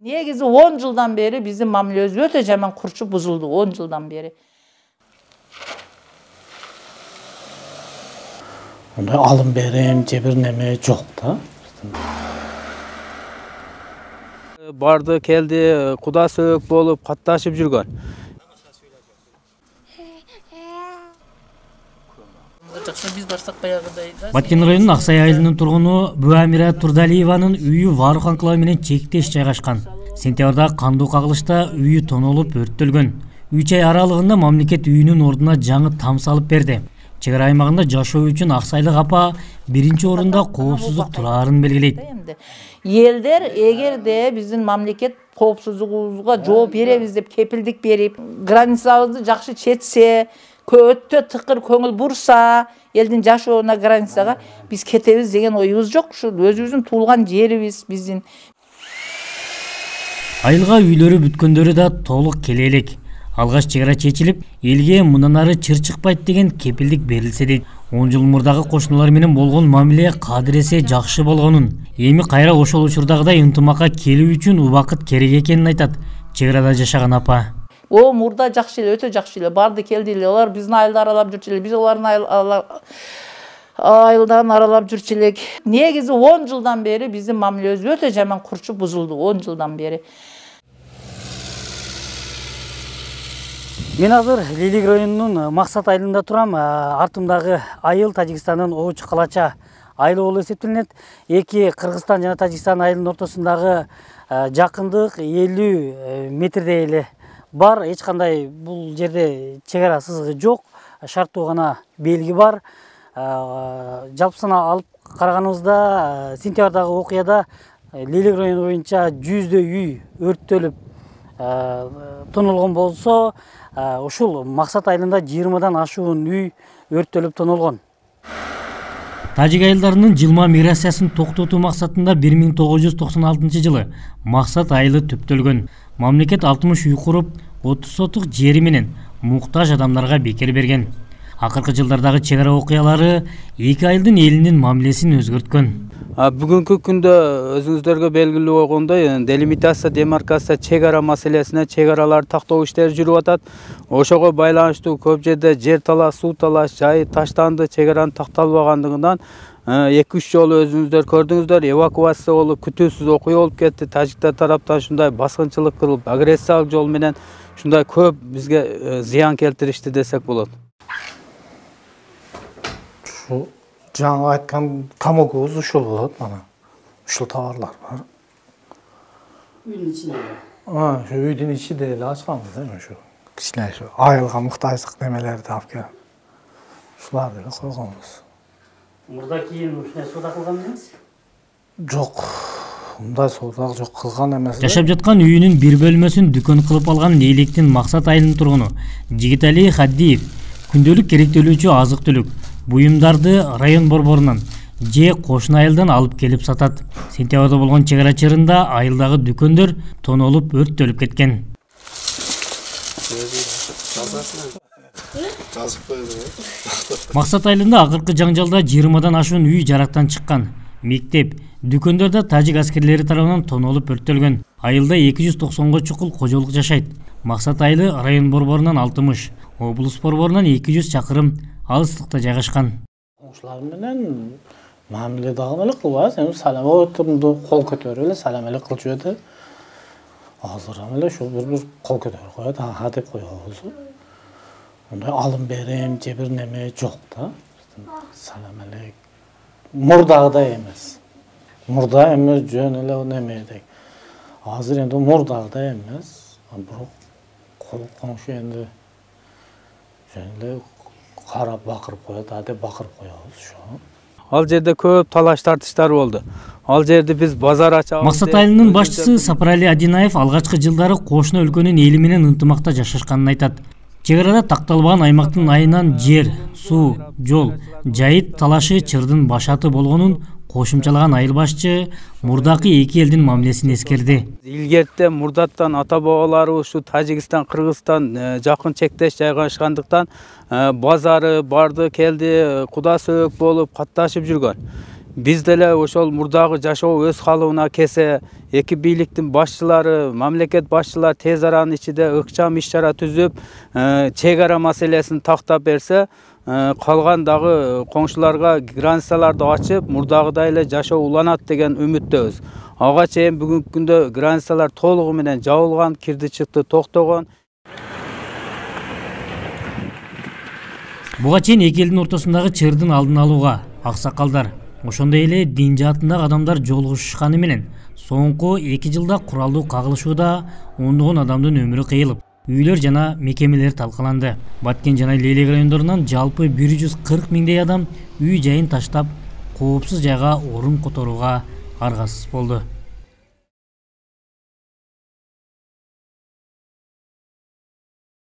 Негизи 10 жылдан бeri bizim мамилебиз өтө жаман курчуп бузулду 10 жылдан beri. Onday alım berem, cebir neme жоқ да. Барды келди, куда сөк болуп катташып жүргөн. Баткен районунун Аксай айылынын тургуну Буамира Турдалиеванын үйү Варух анклавы менен чектеш жайгашкан. Сентябрда кандуу кагылышта үйү тонолуп өрттөлгөн. 3 ай аралыгында мамлекет үйүнүн ордуна жаңы там салып берди. Чек ара аймагында жашоо үчүн Аксайлык апа биринчи орунда коопсуздук турарын белгилейт. Элдер эгерде биздин мамлекет коопсуздугубузга жооп беребиз деп кепилдик берип, границабызды жакшы четсе, өтө тыкыр көңүл бурса, элдин жашоона границага биз кетебиз деген оюбуз жок. Ушу өзүбүздүн туулган жерибиз биздин. Айылга үйлөрү бүткөндөрү да толук келе элек. Алгаш чек ара чечилип, элге мындан ары чыр чыкпайт деген кепилдик берилсе дейт. 10 жыл мурдагы кошуналар менен болгон мамиле кадыресе жакшы болгонун, эми кайра ошол учурдагыдай ынтымакка келүү үчүн убакыт керек экенин айтат чек арада жашаган апа. О, мурда жакшы эле, өтө жакшы эле. Барды келди эле, алар биздин айылды аралап жүрчү эле, биз алардын айылдан аралап жүрчү элек. Негизи 10 жылдан бeri биздин мамилебиз өтө жаман курчуп бузулду 10 жылдан beri. Мен азыр Лилик районунун Максат айылында турам. Артымдагы айыл Тажикстандын Оочу Калача айылы болуп эсептелет. Эки Кыргызстан жана Тажикстан айылынын ортосундагы жакындык 50 метрдей эле бар. Эч кандай бул жерде чек ара сызыгы жок. Шарттуу гана белги бар. Жалпысына алып караганыбызда сентябрдагы окуяда Лилик району боюнча 100дөй үй өрттөлүп тонолгон болсо, ушул Максат айылында 20дан ашуун үй өрттөлүп тонолгон. Тажик айылдарынын жылма миграциясын токтотуу максатында 1996 жылы Максат айылы түптөлгөн. Мамлекет 60 үй куруп, 30 сотук жери менен муктаж адамдарга бекер берген. Акыркы жылдардагы чек ара окуялары эки айылдын элинин мамилесин өзгөрткөн. Бүгүнкү күндө өзүңүздөргө белгилүү болгондой, делимитация, демаркация, чек ара маселесине чек араларды тактоо иштери жүрүп атат. Ошого байланыштуу көп жерде жер талаш, суу талаш, жай таштанды, чек аранын такталбагандыгынан 2-3 жолу өзүңүздөр көрдүңүздөр, эвакуация болуп, күтүүсүз окуя болуп кетти. Тажиктер тараптан ушундай баскынчылык кылып, агрессиялык жол менен ушундай көп бизге зыян келтиришти десек болот. Жаңа айткан камогубуз ушул болот, мана. Ушул товарлар бар. Үйдүн ичинде. Шу үйдүн ичинде эле ачканбыз, ушу. Кичине шу айылга муктаждык немелерди алып келип. Ушуларды эле койгонбуз. Мурда кийин ушундай соода кылган эмес? Жок. Мындай соода жок кылган эмес. Жашап жаткан үйүнүн бир бөлмөсүн дүкөн кылып алган Лейлектин Максат айылынын тургуну Жигитали Хаддиев күндөлүк керектөлүүчү азык-түлүк буюмдарды район борборунан же кошун айылдан алып келип сатат. Сентябрда болгон чек ара чырында айылдагы дүкөндөр тонолуп өрттөлүп кеткен. Максат айылында акыркы жаңжалда 20дан ашуун үй жарактан чыккан. Мектеп, дүкөндөр тажик аскерлери тарабынан тонолуп өрттөлгөн. Айылда 290 чукул кожолук жашайт. Максат айылы район борборунан 60, облус борборунан 200 чакырым алыстыкта жайгашкан. Ошолар менен мамиле дагы эле кылбайбыз. Эми салам отурду кол көтөрүп эле салам эле кылчу эди. Азыр эле ошол бир кол көтөрүп коет, ага деп коебуз. Ондай алым берем, же бир неме жок да. Салам эле мурдагыдай эмес. Мурда эмес жөн эле немедек. Азыр энди мурдагыдай эмес. Бирок кол коңшу энди жөн эле карап бакырып коет, деп бакырып коебуз ушу. Ал жерде көп талаш тартыштар болду. Ал жерде биз базар ачабыз. Максат айылынын башчысы Сапарали Адинаев алгачкы жылдары кошуна өлкөнүн эли менен ынтымакта жашашканын айтат. Чек арада такталбаган аймактын айынан жер, суу, жол, жайыт талашы чырдын башаты болгонун кошумчалаган айыл башчы мурдакы эки элдин мамилесин эскерди. Илгертте мурдаттан ата бабалары ушу Тажикстан, Кыргызстан жакын чектеш жайгашкандыктан базары барды келди, куда сөк болуп катташып жүргөн. Биз деле ошол мурдагы жашоо өз калыбына келсе, эки бийликтин башчылары, мамлекет башчылары тез аранын ичинде ыкчам иш-чара түзүп, чек ара маселесин тактап берсе, калган дагы коңшуларга границаларды ачып, мурдагыдай эле жашоо уланат деген үмүттөбүз. Ага чейин бүгүнкү күндө границалар толугу менен жабылган, кирди чыкты токтогон. Буга чейин эки элдин ортосундагы чырдын алдын алууга аксакалдар, ошондой эле дин жаатындагы адамдар жолугушушканы менен соңку 2 жылда куралдуу кагылышууда ондогон адамдын өмүрү кыйылып, үйлөр жана мекемелер талкаланды. Баткен жана Лейлек райондорунан жалпы 140 миңдей адам үй жайын таштап, коопсуз жайга орун которууга аргасыз болду.